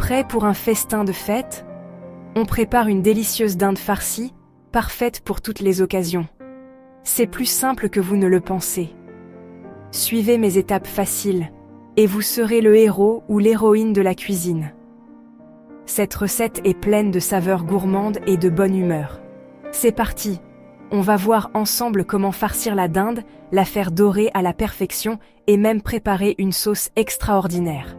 Prêt pour un festin de fête? On prépare une délicieuse dinde farcie, parfaite pour toutes les occasions. C'est plus simple que vous ne le pensez. Suivez mes étapes faciles, et vous serez le héros ou l'héroïne de la cuisine. Cette recette est pleine de saveurs gourmandes et de bonne humeur. C'est parti! On va voir ensemble comment farcir la dinde, la faire dorer à la perfection et même préparer une sauce extraordinaire.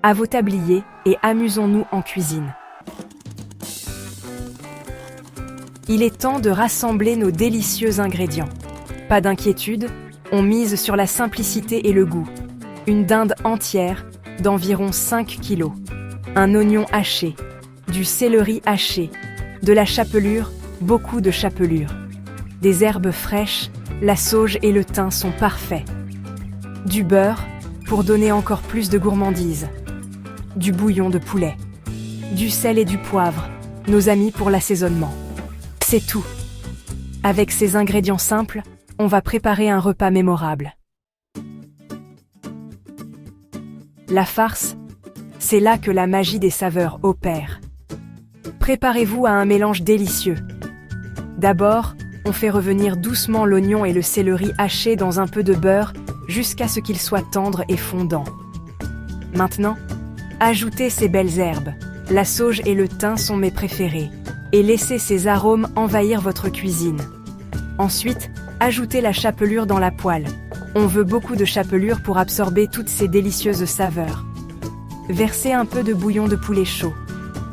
À vos tabliers et amusons-nous en cuisine. Il est temps de rassembler nos délicieux ingrédients. Pas d'inquiétude, on mise sur la simplicité et le goût. Une dinde entière d'environ 5 kg, un oignon haché, du céleri haché, de la chapelure, beaucoup de chapelure. Des herbes fraîches, la sauge et le thym sont parfaits. Du beurre, pour donner encore plus de gourmandise. Du bouillon de poulet. Du sel et du poivre, nos amis pour l'assaisonnement. C'est tout. Avec ces ingrédients simples, on va préparer un repas mémorable. La farce, c'est là que la magie des saveurs opère. Préparez-vous à un mélange délicieux. D'abord, on fait revenir doucement l'oignon et le céleri hachés dans un peu de beurre jusqu'à ce qu'ils soient tendres et fondants. Maintenant, ajoutez ces belles herbes. La sauge et le thym sont mes préférés. Et laissez ces arômes envahir votre cuisine. Ensuite, ajoutez la chapelure dans la poêle. On veut beaucoup de chapelure pour absorber toutes ces délicieuses saveurs. Versez un peu de bouillon de poulet chaud,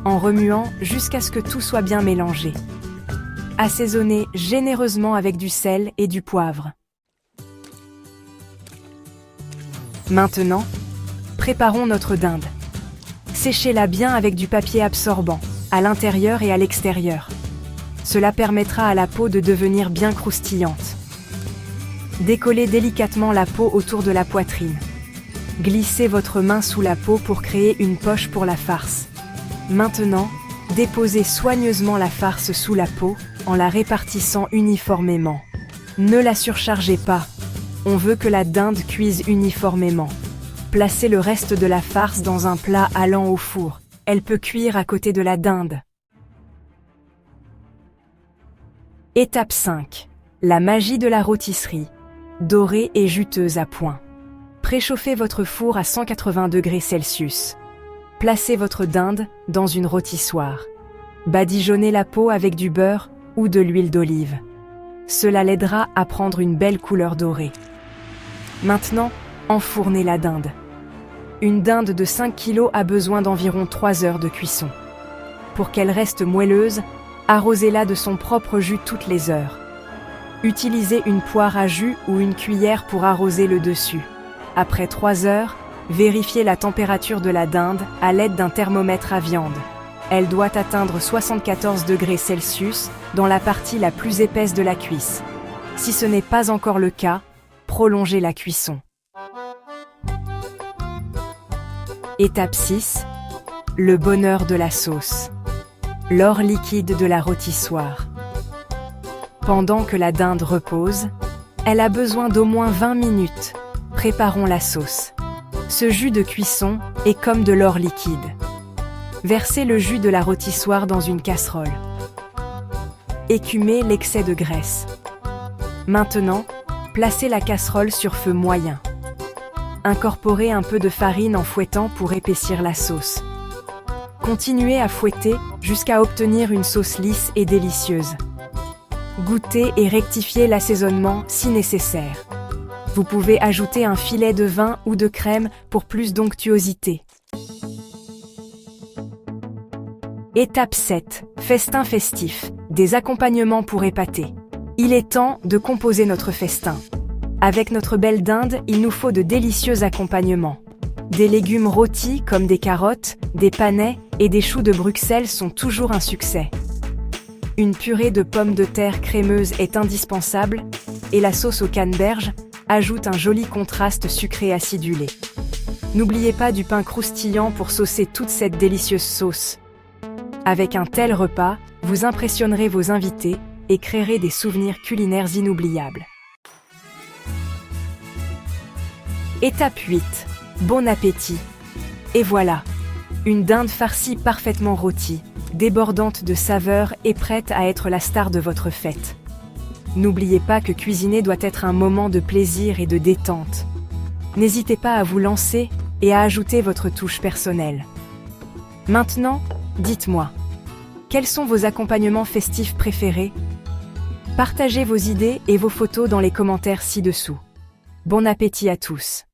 en remuant jusqu'à ce que tout soit bien mélangé. Assaisonnez généreusement avec du sel et du poivre. Maintenant, préparons notre dinde. Séchez-la bien avec du papier absorbant, à l'intérieur et à l'extérieur. Cela permettra à la peau de devenir bien croustillante. Décollez délicatement la peau autour de la poitrine. Glissez votre main sous la peau pour créer une poche pour la farce. Maintenant, déposez soigneusement la farce sous la peau en la répartissant uniformément. Ne la surchargez pas. On veut que la dinde cuise uniformément. Placez le reste de la farce dans un plat allant au four. Elle peut cuire à côté de la dinde. Étape 5. La magie de la rôtisserie. Dorée et juteuse à point. Préchauffez votre four à 180 degrés Celsius. Placez votre dinde dans une rôtissoire. Badigeonnez la peau avec du beurre ou de l'huile d'olive. Cela l'aidera à prendre une belle couleur dorée. Maintenant, enfournez la dinde. Une dinde de 5 kg a besoin d'environ 3 heures de cuisson. Pour qu'elle reste moelleuse, arrosez-la de son propre jus toutes les heures. Utilisez une poire à jus ou une cuillère pour arroser le dessus. Après 3 heures, vérifiez la température de la dinde à l'aide d'un thermomètre à viande. Elle doit atteindre 74 degrés Celsius dans la partie la plus épaisse de la cuisse. Si ce n'est pas encore le cas, prolongez la cuisson. Étape 6. Le bonheur de la sauce. L'or liquide de la rôtissoire. Pendant que la dinde repose, elle a besoin d'au moins 20 minutes. Préparons la sauce. Ce jus de cuisson est comme de l'or liquide. Versez le jus de la rôtissoire dans une casserole. Écumez l'excès de graisse. Maintenant, placez la casserole sur feu moyen. Incorporez un peu de farine en fouettant pour épaissir la sauce. Continuez à fouetter jusqu'à obtenir une sauce lisse et délicieuse. Goûtez et rectifiez l'assaisonnement si nécessaire. Vous pouvez ajouter un filet de vin ou de crème pour plus d'onctuosité. Étape 7. Festin festif. Des accompagnements pour épater. Il est temps de composer notre festin. Avec notre belle dinde, il nous faut de délicieux accompagnements. Des légumes rôtis comme des carottes, des panais et des choux de Bruxelles sont toujours un succès. Une purée de pommes de terre crémeuse est indispensable et la sauce aux canneberges ajoute un joli contraste sucré acidulé. N'oubliez pas du pain croustillant pour saucer toute cette délicieuse sauce. Avec un tel repas, vous impressionnerez vos invités et créerez des souvenirs culinaires inoubliables. Étape 8. Bon appétit! Et voilà, Une dinde farcie parfaitement rôtie, débordante de saveurs et prête à être la star de votre fête. N'oubliez pas que cuisiner doit être un moment de plaisir et de détente. N'hésitez pas à vous lancer et à ajouter votre touche personnelle. Maintenant, dites-moi, quels sont vos accompagnements festifs préférés? Partagez vos idées et vos photos dans les commentaires ci-dessous. Bon appétit à tous!